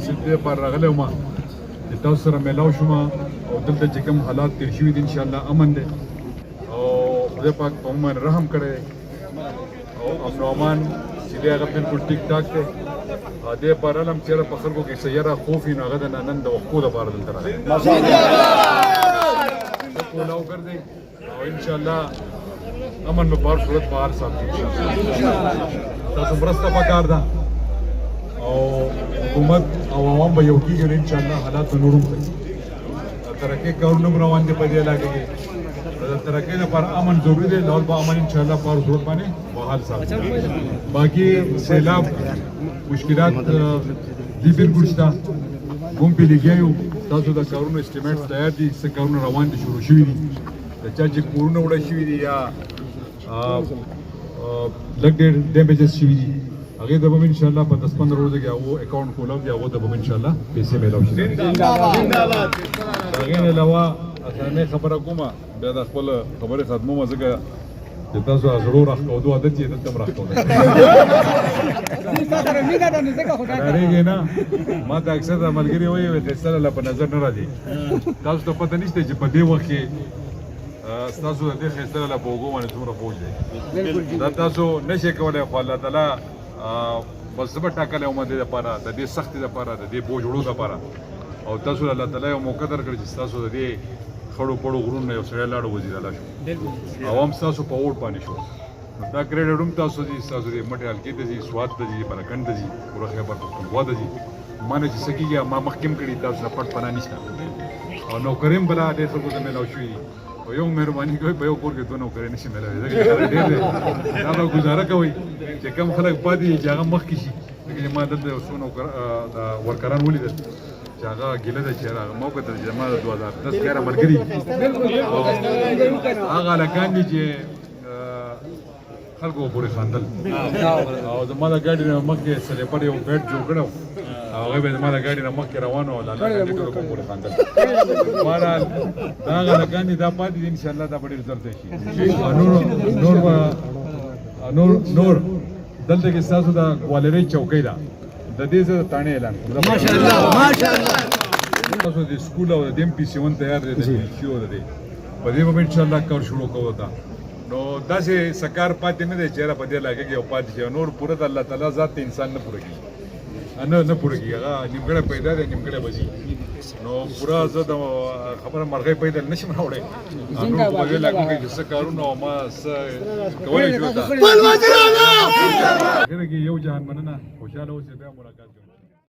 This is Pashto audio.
سیدې پر راغلی وم چې تاسو سره میلاو شوم او دلته چې کوم حالات تیر شوي دي انشاءالله امن دی او خدای پاک په موږ رحم کړی او امن و امان چې دی هغه بالکل ټیک ټاک دی دې پر علم چېرې په خلکو کې سیاره خوف وي نو هغه د نن د وقفو لپاره دلته راغلی کولاو ګرځئ او انشاءالله امن به په هر صورت په هر ساتي تاسو مرسته پکار ده او حکومت او عوام به یو کېږي نو انشاءالله حالات به نور هم ښه شي ترقۍ کارونه هم روان دي په دې علاقه کې د ترقۍ لپاره امن ضروري دی لاول به امن انشاءالله په هر صورت باندې بحال ساتي باقي سیلاب مشکلات دي بالکل شته کوم پې لګیا یو تاسو د کارونو اسټیمیټس تیار دي څه کارونه روان دي شروع شوي دي د چا چې کورونه وړه شوي دي یا لږ ډېر ډیمیجز شوي دي هغې ته به م انشاءالله په 10-15 ورځو کې هغو اکاونټ کولاو دي هغو ته به م انشاءالله پیسې میلاو شي د هغې نه علاوه اخرنۍ خبره کومه بیا د خپل خبرې ختمومه ځکه چې تاسو زړو راښکودو عادت یې دلته هم راښکولی ډارېږئ نه ما ته اکثر د ملګري وایي ښایسته لاله په نظر نه راځي تاسو ته پته نشته چې په دې وخت کې ستاسو د دې ښایسته لاله په اوږو باندې څومره فوج دی دا تاسو نشئ کولی خو الله تعالی بس زه به ټاکلی وم د دې دپاره د دې سختۍ دپاره د دې بوج وړو دپاره او تاسو الله تعالی یو موقع درکړې چې ستاسو د دې خړو پړو غرونو نه یو سړی لاړو وزیر اعلی شو عوام ستاسو په ووټ باندې شو دا کریډټ هم تاسو دي ستاسو د مټې حلقې ته ځي سوات ته ځي بلکند ته ځي پوره خیبر پښتونخوا ته ځي ما نه چې څه کېږي ما مخکې هم کړي تاسو نه پټ پناه نشته او نوکرۍ هم بله ډېر خلکو ته میلاو شوي دي او یو مهرباني کوئ په یو کور کې دوه نوکرۍ نشي میلاوي ځکه چې خلک ډېر دی دا به ګزاره کوئ چې کم خلک پاتې دي چې هغه مخکې شي ځکه چې ما دلته یو څو ورکران ولیدل چې هغه ګیله ده چې هغه ما وکتل چې زما د 2010 کې هغه ملګري هغه هلکان دي چې خلکو پورې خندل او زما د ګاډي نه مخکې سلیپر یو بیټ جوړ کړی او هغه به زما د ګاډي نه مخکې روان و د هغه ټولو په پورې خندل بهرحال دا هغه هلکان دي دا پاتې دي انشاءالله دا به ډېر ژر ځای شي نور دلته کې ستاسو د ګوالرۍ چوکۍ ده د دې زه د تاڼې اعلان کوم ماشاءالله تاسو د سکول او د MP7 تیار دی د شیو ده په دې به انشاءالله کار شروع کوو تا نو داسې سکار پاتې نه دی چې په دې علاقه کې یو پاتې شي نور پوره د الله تعالی ذات ته انسان نه پوره کېږي نه پوره کېږي هغه نیمګړی پیدا دی نیمګړی به ځي نو پوره زه د خبره مرغۍ پیدا نشم راوړی نور په دې علاقو کې چې څه کارونه او ما څه کولی شو اخر کې یو جهان مننه خوشحاله اوسئ بیا ملاقات